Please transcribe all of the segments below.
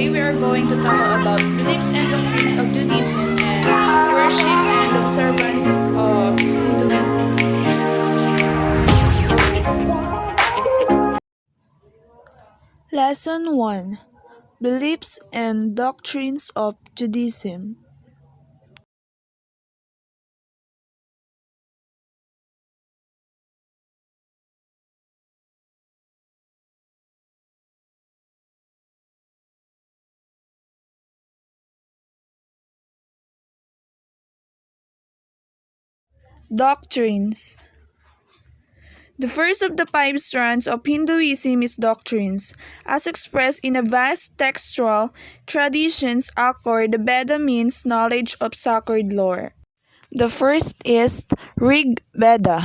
today we are going to talk about beliefs and doctrines of Judaism and worship and observance of Hinduism. Lesson 1: Beliefs and Doctrines of Judaism. Doctrines. The first of the five strands of Hinduism is doctrines, as expressed in a vast textual traditions accord. The Veda means knowledge of sacred lore. The first is Rig Veda.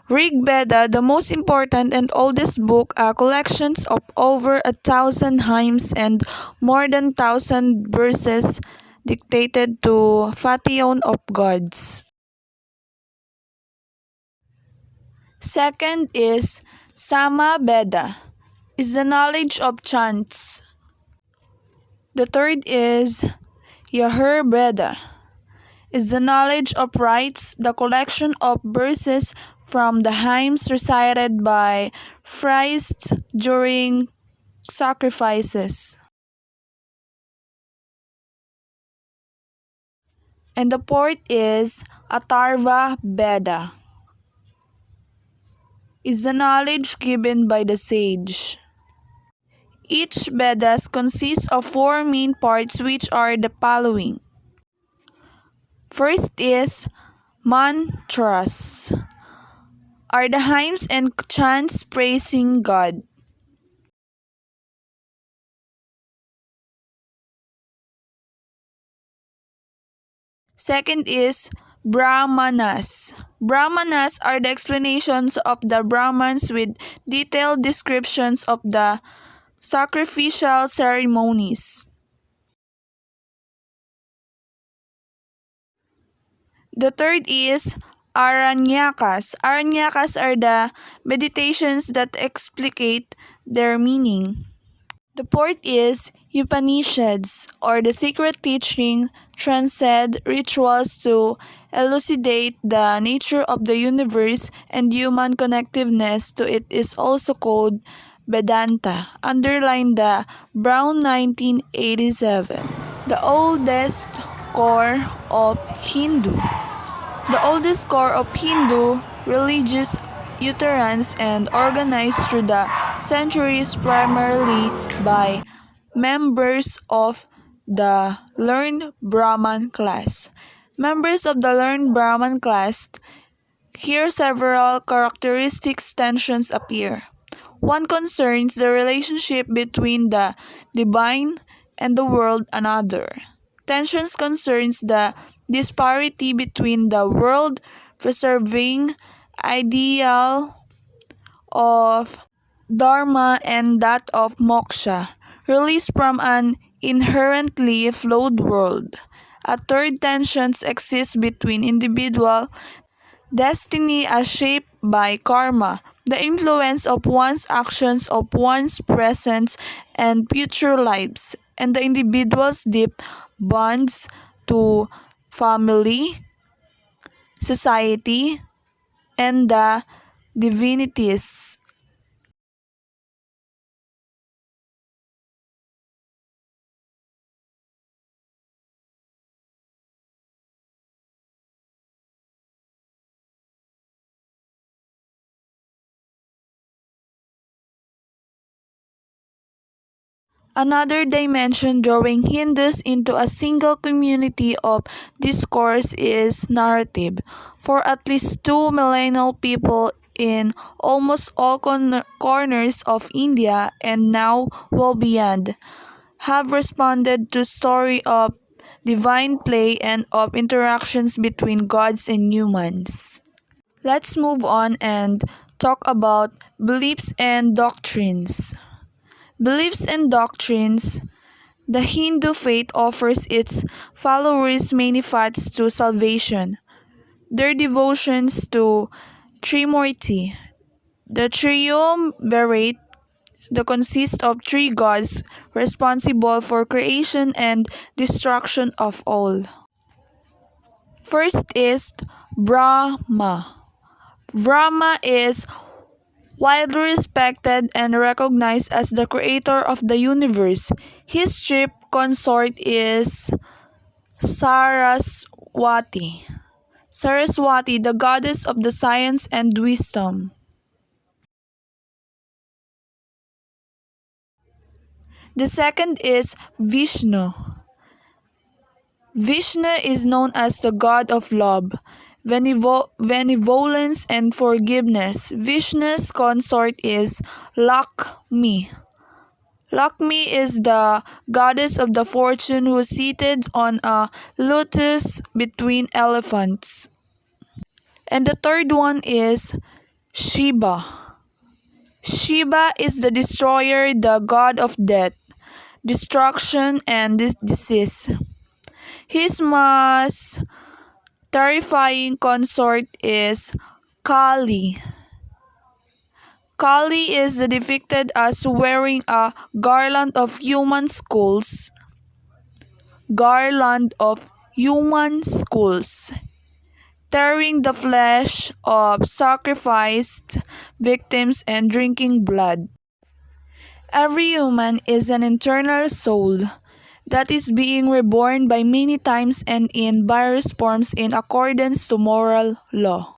Rig Veda, the most important and oldest book, are collections of over 1,000 hymns and more than 1,000 verses dictated to pantheon of gods. Second is Sama Veda, is the knowledge of chants. The third is Yajur Veda, is the knowledge of rites, the collection of verses from the hymns recited by priests during sacrifices. And the fourth is Atharva Veda, is the knowledge given by the sage. Each Vedas consists of four main parts, which are the following. First is mantras, are the hymns and chants praising God. Second is Brahmanas. Brahmanas are the explanations of the Brahmans with detailed descriptions of the sacrificial ceremonies. The third is Aranyakas. Aranyakas are the meditations that explicate their meaning. The fourth is Upanishads, or the secret teaching transcend rituals to elucidate the nature of the universe and human connectiveness to it is also called Vedanta. Underline the Brown 1987. The oldest core of Hindu. The oldest core of Hindu religious utterance and organized through the centuries primarily by members of the learned Brahman class. Members of the learned Brahman class, here several characteristics tensions appear. One concerns the relationship between the divine and the world. Another tensions concerns the disparity between the world preserving ideal of dharma and that of moksha, release from an inherently flawed world. A third tension exists between individual destiny as shaped by karma, the influence of one's actions of one's present and future lives, and the individual's deep bonds to family, society, and the divinities. Another dimension drawing Hindus into a single community of discourse is narrative. For at least 2 millennial people in almost all corners of India and now well beyond have responded to story of divine play and of interactions between gods and humans. Let's move on and talk about beliefs and doctrines. Beliefs and doctrines. The Hindu faith offers its followers many paths to salvation. Their devotions to Trimurti, the triumvirate, that consists of three gods responsible for creation and destruction of all. First is Brahma. Brahma is widely respected and recognized as the creator of the universe. His chief consort is Saraswati. Saraswati, the goddess of the science and wisdom. The second is Vishnu. Vishnu is known as the god of love, benevolence, and forgiveness. Vishnu's consort is Lakshmi. Lakshmi is the goddess of the fortune who is seated on a lotus between elephants. And the third one is Shiva. Shiva is the destroyer, the god of death, destruction, and disease. His most terrifying consort is Kali. Kali is depicted as wearing a garland of human skulls, tearing the flesh of sacrificed victims and drinking blood. Every human is an internal soul that is being reborn by many times and in various forms in accordance to moral law.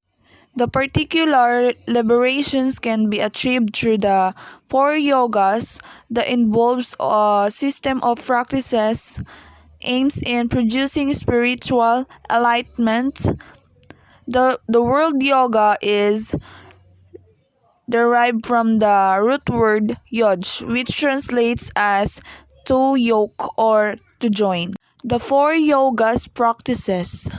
The particular liberations can be achieved through the four yogas that involves a system of practices aims in producing spiritual enlightenment. The word yoga is derived from the root word yoj, which translates as to yoke or to join. The four yogas practices.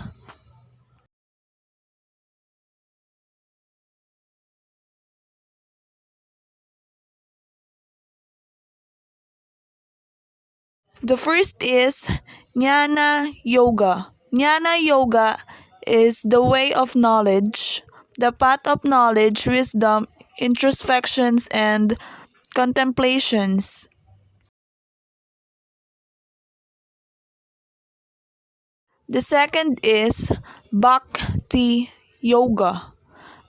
The first is Jnana Yoga. Jnana Yoga is the way of knowledge, the path of knowledge, wisdom, introspections, and contemplations. The second is Bhakti Yoga.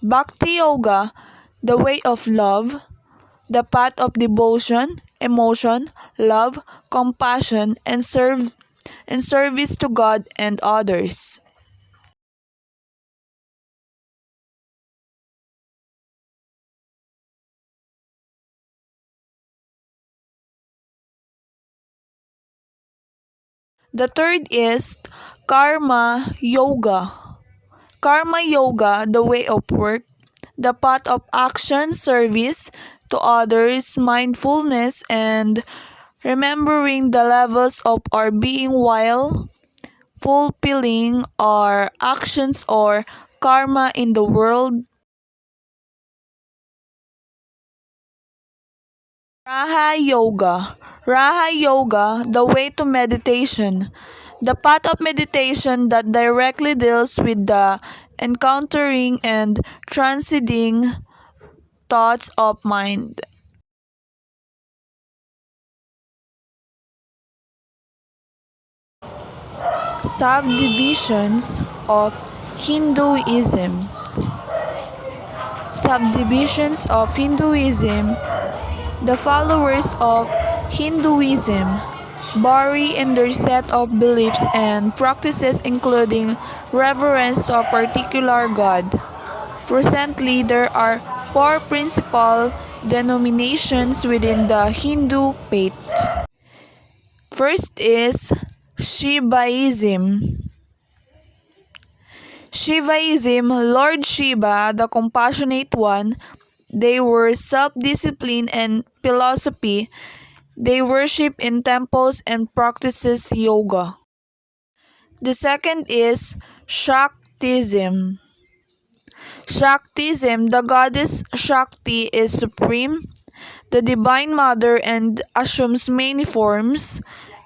Bhakti Yoga, the way of love, the path of devotion, emotion, love, compassion, and service to God and others. The third is Karma Yoga. Karma Yoga, the way of work, the path of action, service to others, mindfulness, and remembering the levels of our being while fulfilling our actions or karma in the world. Raha Yoga. Raha Yoga, the way to meditation. The path of meditation that directly deals with the encountering and transcending thoughts of mind. Subdivisions of Hinduism. Subdivisions of Hinduism. The followers of Hinduism vary in their set of beliefs and practices, including reverence to a particular god. Presently, there are four principal denominations within the Hindu faith. First is Shivaism. Shivaism, Lord Shiva, the Compassionate One, they were self-discipline and philosophy. They worship in temples and practices yoga. The second is Shaktism. Shaktism, the goddess Shakti is supreme, the divine mother, and assumes many forms.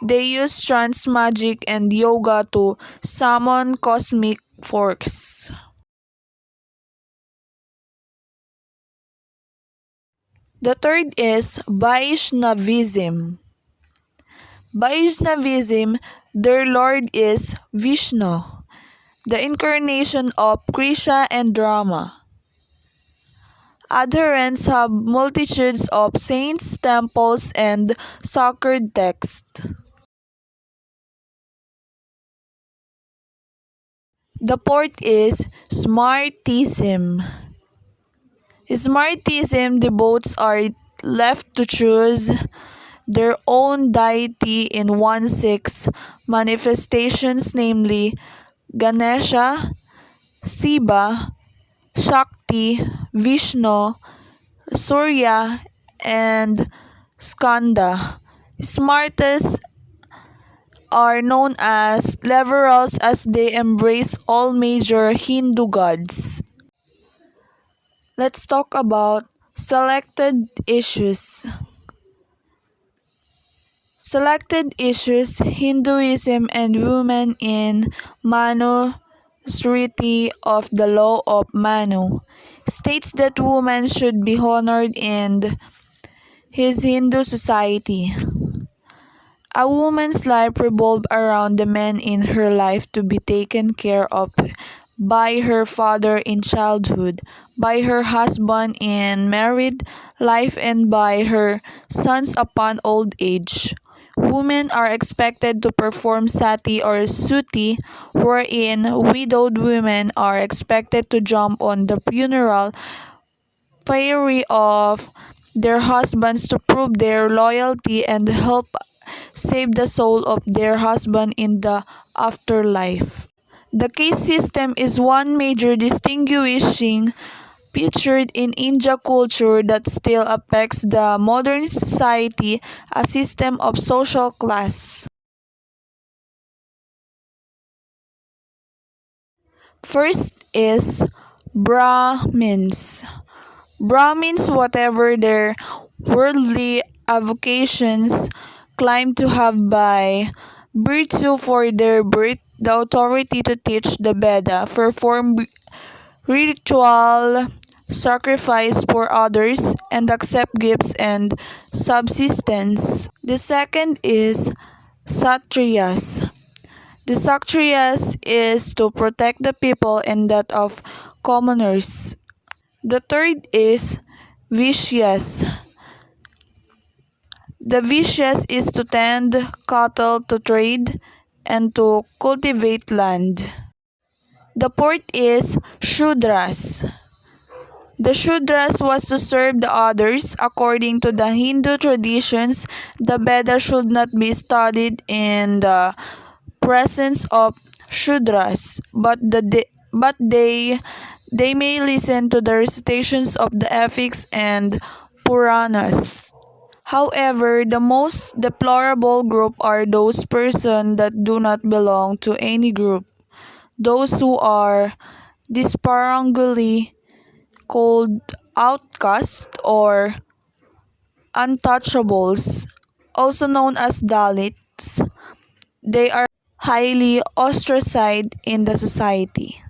They use trance magic and yoga to summon cosmic force. The third is Vaishnavism. Vaishnavism, their lord is Vishnu, the incarnation of Krishna and Rama. Adherents have multitudes of saints, temples, and sacred texts. The fourth is Smartism. Smartism devotees are left to choose their own deity in one-six manifestations, namely Ganesha, Shiva, Shakti, Vishnu, Surya, and Skanda. Smartists are known as liberals as they embrace all major Hindu gods. Let's talk about selected issues. Selected issues: Hinduism and women in Manu Smriti of the law of Manu states that women should be honored in his Hindu society. A woman's life revolved around the men in her life to be taken care of by her father in childhood, by her husband in married life, and by her sons upon old age. Women are expected to perform sati or suti, wherein widowed women are expected to jump on the funeral pyre of their husbands to prove their loyalty and help save the soul of their husband in the afterlife. The caste system is one major distinguishing feature in India culture that still affects the modern society, a system of social class. First is Brahmins. Brahmins, whatever their worldly avocations, claim to have by virtue for their birth the authority to teach the Veda, perform ritual sacrifice for others, and accept gifts and subsistence. The second is Satriyas. The Satriyas is to protect the people and that of commoners. The third is Vishyas. The Vishyas is to tend cattle, to trade, and to cultivate land. The fourth is Shudras. The Shudras was to serve the others. According to the Hindu traditions, the Veda should not be studied in the presence of Shudras, but they may listen to the recitations of the epics and Puranas. However, the most deplorable group are those persons that do not belong to any group, those who are disparagingly called outcasts or untouchables, also known as Dalits. They are highly ostracized in the society.